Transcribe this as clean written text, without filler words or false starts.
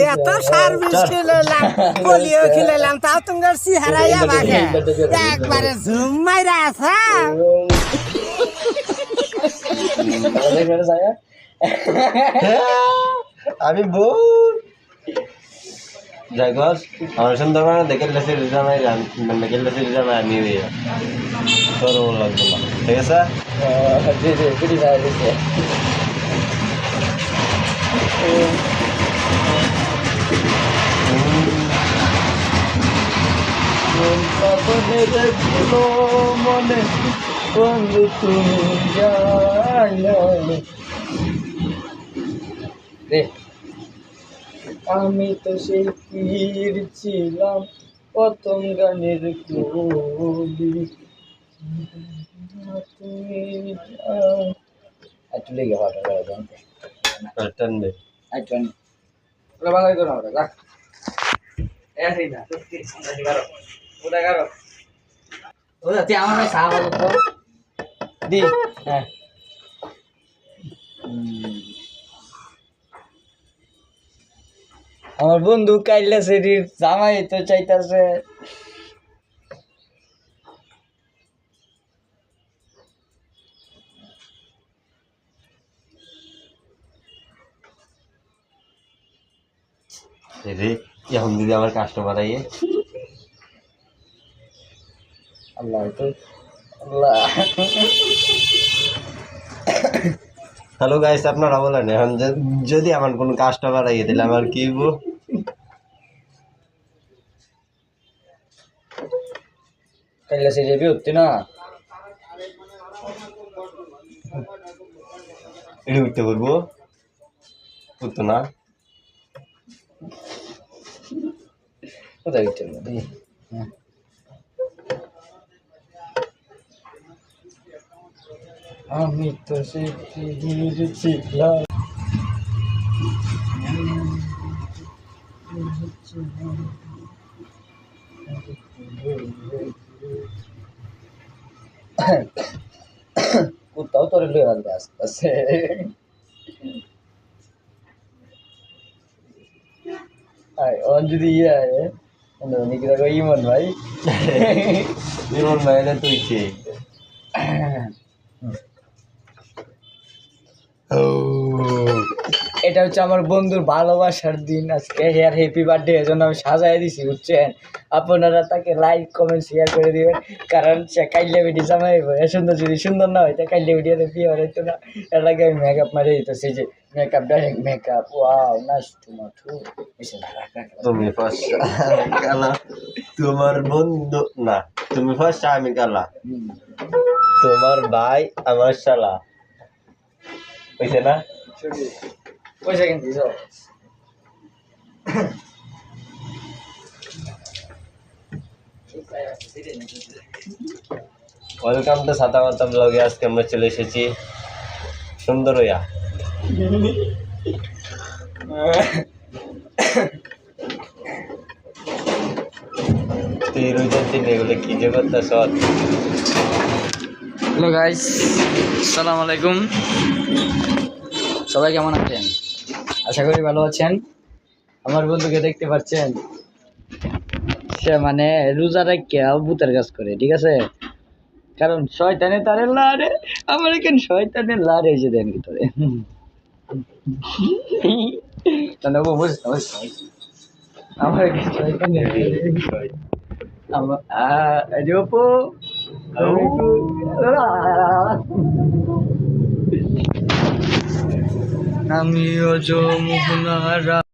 এত সার্ভিস খেলাম পোলিও খেলাম তাও তোমার সিহারাইয়া বাঘে একবারে ঝুম মাইরা আসা আমি বউ যাই গছ আমার সুন্দর মানে দেখে লেসে রিজামাই দেখে লেসে রিজামাই আমি তোর লাগবে না ঠিক আছে মনে বন্ধু তুমি রে আমি তো সেই পীর ছিলাম প্রথম গানের কবি তুমি একটু লেগে হঠাৎ করে জানতে টানবে একটু ওরা বাঙালি তো না ওরা রাখ এই না গারো ওটা গারো ওটা তে আমার ভাই সাহাবা তো দি হ্যাঁ আমার বন্ধু কাইলা সেরির জামাই তো চাইতাছে রে এখন যদি আমার কাস্টমার আইয়ে আল্লাহ তো আল্লাহ হ্যালো গাইস আপনারা বলেন এখন যদি আমার কোনো কাস্টমার আইয়ে দিলে আমার কি হইব কাইলা সে যাবি হচ্ছে না এটা উঠতে পারবো উঠতো না কোথায় উঠতে পারবো আমি তো সে ছিলাম কোথাও তোর লয়ে আনতে আসতেছে যদি ইয়ে আয় ইমন ভাই ইমন ভাই না তুই কে এটা হচ্ছে আমার বন্ধুর ভালোবাসার দিন আজকে হেয়ার হ্যাপি বার্থডে এর জন্য আমি সাজাই দিছি বুঝছেন আপনারা তাকে লাইক কমেন্ট শেয়ার করে দিবেন কারণ সে কাইলে ভিডিও জামাই সুন্দর যদি সুন্দর না হয় তা কাইলে ভিডিওতে বিয়ে হইতো না এর লাগে আমি মেকআপ মারি দিতে সেই যে makeup direct makeup wow nice to তুমি ফার্স্ট কালা তোমার বন্ধু না তুমি ফার্স্ট আমি কালা তোমার ভাই আমার শালা পয়সা না পয়সা কিন্তু ওয়েলকাম টু সাতা মাতা ব্লগে আজকে আমরা চলে এসেছি সুন্দরইয়া তুই রোজার দিন এগুলো কি যে করতেছ হ্যালো গাইস আসসালামু আলাইকুম সবাই কেমন আছেন আশা করি ভালো আছেন আমার বন্ধুকে দেখতে পাচ্ছেন সে মানে রোজা রাখিয়া ভূতের কাজ করে ঠিক আছে কারণ শয়তানে তারে লারে আমার এখানে শয়তানের লারে এসে দেন ভিতরে আমার এখানে শয়তানের আমিও যমুনারা